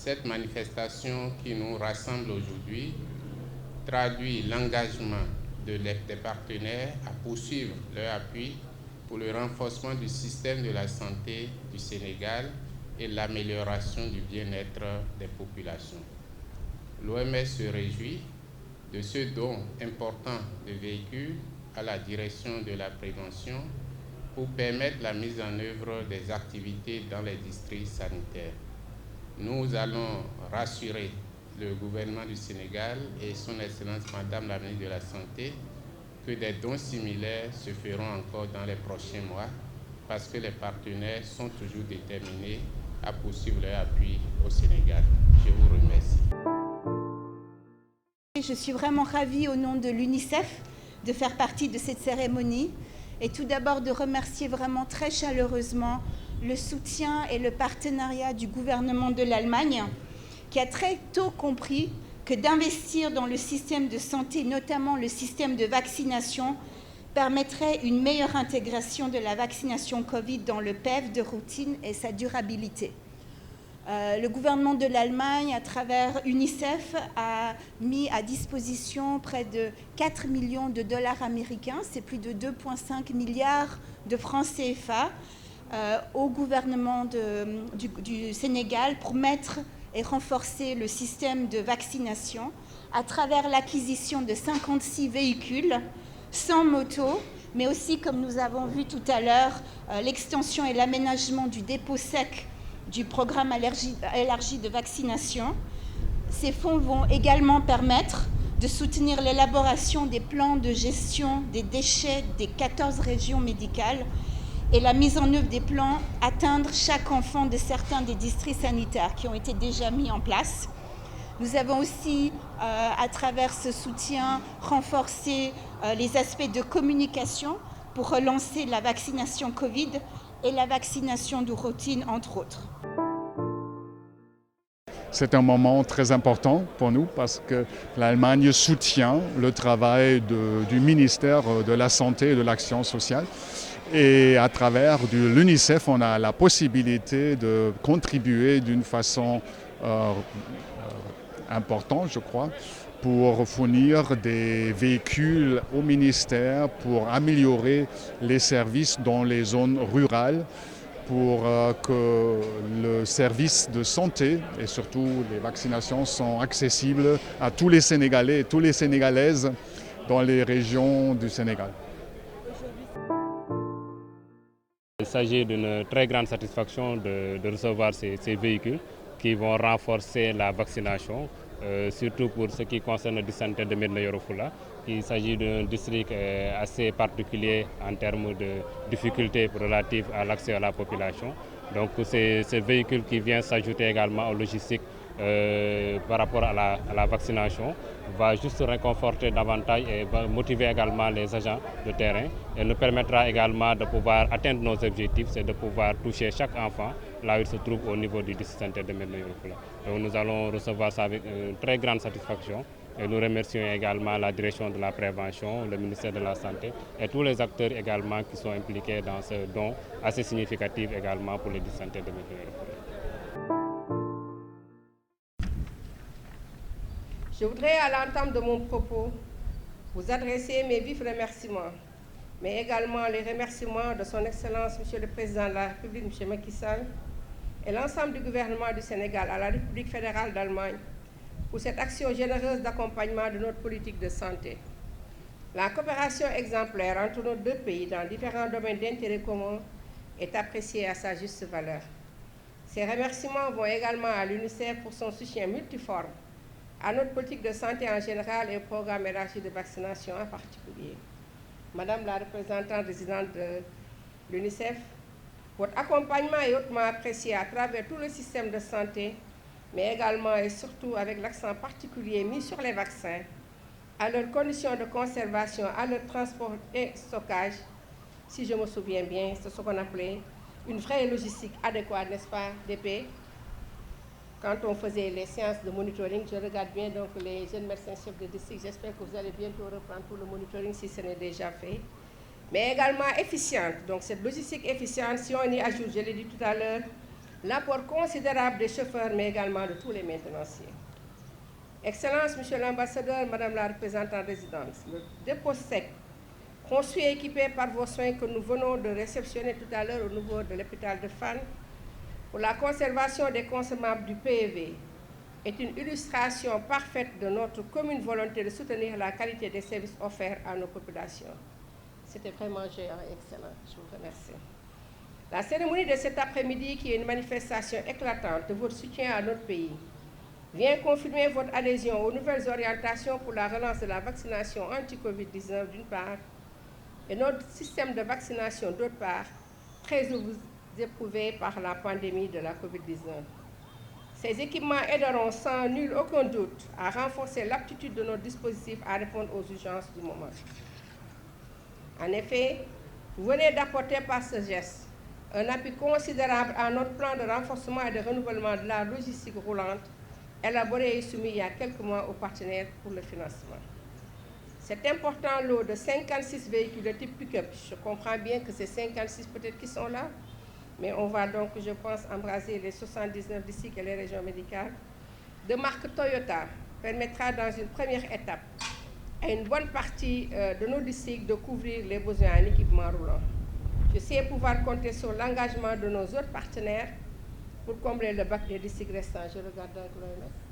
Cette manifestation qui nous rassemble aujourd'hui traduit l'engagement des partenaires à poursuivre leur appui pour le renforcement du système de la santé du Sénégal et l'amélioration du bien-être des populations. L'OMS se réjouit de ce don important de véhicules à la direction de la prévention pour permettre la mise en œuvre des activités dans les districts sanitaires. Nous allons rassurer le gouvernement du Sénégal et son Excellence Madame la ministre de la Santé que des dons similaires se feront encore dans les prochains mois parce que les partenaires sont toujours déterminés à poursuivre leur appui au Sénégal. Je vous remercie. Je suis vraiment ravie au nom de l'UNICEF de faire partie de cette cérémonie et tout d'abord de remercier vraiment très chaleureusement le soutien et le partenariat du gouvernement de l'Allemagne qui a très tôt compris que d'investir dans le système de santé, notamment le système de vaccination, permettrait une meilleure intégration de la vaccination Covid dans le PEV de routine et sa durabilité. Le gouvernement de l'Allemagne, à travers UNICEF, a mis à disposition près de 4 millions de dollars américains, c'est plus de 2,5 milliards de francs CFA, au gouvernement du Sénégal pour mettre et renforcer le système de vaccination à travers l'acquisition de 56 véhicules, 100 motos, mais aussi, comme nous avons vu tout à l'heure, l'extension et l'aménagement du dépôt sec du programme élargi de vaccination. Ces fonds vont également permettre de soutenir l'élaboration des plans de gestion des déchets des 14 régions médicales et la mise en œuvre des plans Atteindre chaque enfant de certains des districts sanitaires qui ont été déjà mis en place. Nous avons aussi, à travers ce soutien, renforcé les aspects de communication pour relancer la vaccination Covid et la vaccination de routine, entre autres. C'est un moment très important pour nous parce que l'Allemagne soutient le travail du ministère de la Santé et de l'Action sociale. Et à travers l'UNICEF, on a la possibilité de contribuer d'une façon importante, je crois, pour fournir des véhicules au ministère, pour améliorer les services dans les zones rurales, pour que le service de santé et surtout les vaccinations sont accessibles à tous les Sénégalais et toutes les Sénégalaises dans les régions du Sénégal. Il s'agit d'une très grande satisfaction de recevoir ces véhicules qui vont renforcer la vaccination, surtout pour ce qui concerne le district sanitaire de Médina Yoro Foulah. Il s'agit d'un district assez particulier en termes de difficultés relatives à l'accès à la population. Donc c'est ce véhicule qui vient s'ajouter également aux logistiques par rapport à la vaccination va juste réconforter davantage et va motiver également les agents de terrain et nous permettra également de pouvoir atteindre nos objectifs, c'est de pouvoir toucher chaque enfant là où il se trouve au niveau du district sanitaire de Médina Yoro Foulah. Donc nous allons recevoir ça avec une très grande satisfaction et nous remercions également la direction de la prévention, le ministère de la Santé et tous les acteurs également qui sont impliqués dans ce don assez significatif également pour le district sanitaire de Médina Yoro Foulah. Je voudrais, à l'entame de mon propos, vous adresser mes vifs remerciements, mais également les remerciements de son Excellence, Monsieur le Président de la République, M. Macky Sall, et l'ensemble du gouvernement du Sénégal à la République fédérale d'Allemagne pour cette action généreuse d'accompagnement de notre politique de santé. La coopération exemplaire entre nos deux pays dans différents domaines d'intérêt commun est appréciée à sa juste valeur. Ces remerciements vont également à l'UNICEF pour son soutien multiforme à notre politique de santé en général et au programme élargi de vaccination en particulier. Madame la représentante résidente de l'UNICEF, votre accompagnement est hautement apprécié à travers tout le système de santé, mais également et surtout avec l'accent particulier mis sur les vaccins, à leurs conditions de conservation, à leur transport et stockage. Si je me souviens bien, c'est ce qu'on appelait une vraie logistique adéquate, n'est-ce pas, DP? Quand on faisait les séances de monitoring, je regarde bien donc les jeunes médecins chefs de district. J'espère que vous allez bientôt reprendre tout le monitoring si ce n'est déjà fait. Mais également efficiente. Donc cette logistique efficiente, si on y ajoute, je l'ai dit tout à l'heure, l'apport considérable des chauffeurs, mais également de tous les maintenanciers. Excellence, Monsieur l'ambassadeur, Madame la représentante résidente, le dépôt sec, conçu et équipé par vos soins que nous venons de réceptionner tout à l'heure au niveau de l'hôpital de Fann, pour la conservation des consommables du PEV, est une illustration parfaite de notre commune volonté de soutenir la qualité des services offerts à nos populations. C'était vraiment géant et excellent. Je vous remercie. La cérémonie de cet après-midi, qui est une manifestation éclatante de votre soutien à notre pays, vient confirmer votre adhésion aux nouvelles orientations pour la relance de la vaccination anti-Covid-19 d'une part et notre système de vaccination d'autre part, très éprouvé par la pandémie de la Covid-19. Ces équipements aideront sans nul aucun doute à renforcer l'aptitude de notre dispositif à répondre aux urgences du moment. En effet, vous venez d'apporter par ce geste un appui considérable à notre plan de renforcement et de renouvellement de la logistique roulante, élaboré et soumis il y a quelques mois aux partenaires pour le financement. Cet important lot de 56 véhicules de type pick-up, je comprends bien que c'est 56 peut-être qui sont là, mais on va donc, je pense, embraser les 79 d'ici que les régions médicales, de marque Toyota, permettra dans une première étape à une bonne partie de nos districts de couvrir les besoins en équipement roulant. Je sais pouvoir compter sur l'engagement de nos autres partenaires pour combler le bac des districts restants. Je regarde donc l'OMS.